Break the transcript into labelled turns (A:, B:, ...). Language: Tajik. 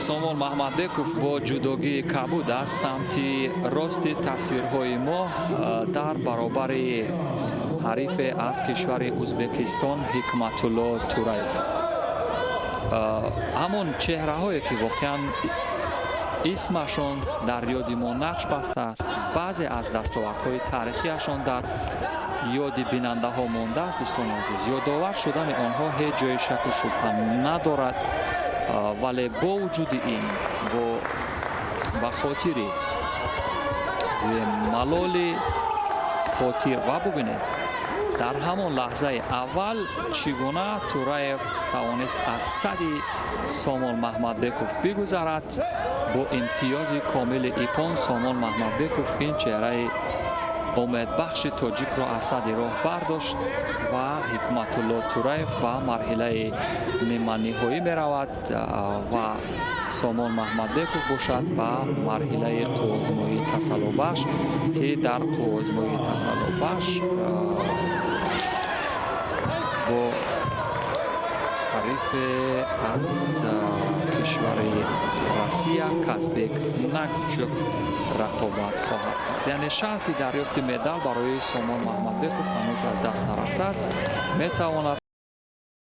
A: سامول محمدبеков бо ҷудогии кабуд аз самти рости тасвирҳои мо дар баробари ҳарифе аз кишвари Узбекистон Ҳикматулло Тураев. ҳамон чеҳраҳое ки воқеан исмашон дар ёди мо нақш бастааст, баъзе аз дастовардҳои тарихиашон дар ёди бинандаҳо мондааст. дӯстони азиз, ёдовар шудани онҳо ҳеҷ ҷои шаку шубҳа надорад, вале бо вуҷуди ин ба хотири малоли хотир ва бубинед дар ҳамон лаҳзаи аввал чӣ гуна Тураев тавонист аз сади Сомол Маҳмадбеков бигузарад. бо имтиёзи комили ипон Сомол Маҳмадбеков ин чеҳраи умедбахши тоҷикро аз сади роҳ бардошт ва Ҳикматулло Тураев ба марҳилаи ниманиҳоӣ меравад ва Сомол Маҳмадбеков бошад ба марҳилаи қуввозмоии тасаллубахш, ки дар қуввозмоии тасаллубахш бо ҳарифе аз кишвари Россия Казбек Нагучев рақобат хоҳад кард. яъне шанси дарёфти медал барои Сомол Маҳмадбеков ҳанӯз аз даст нарафтааст. метавонад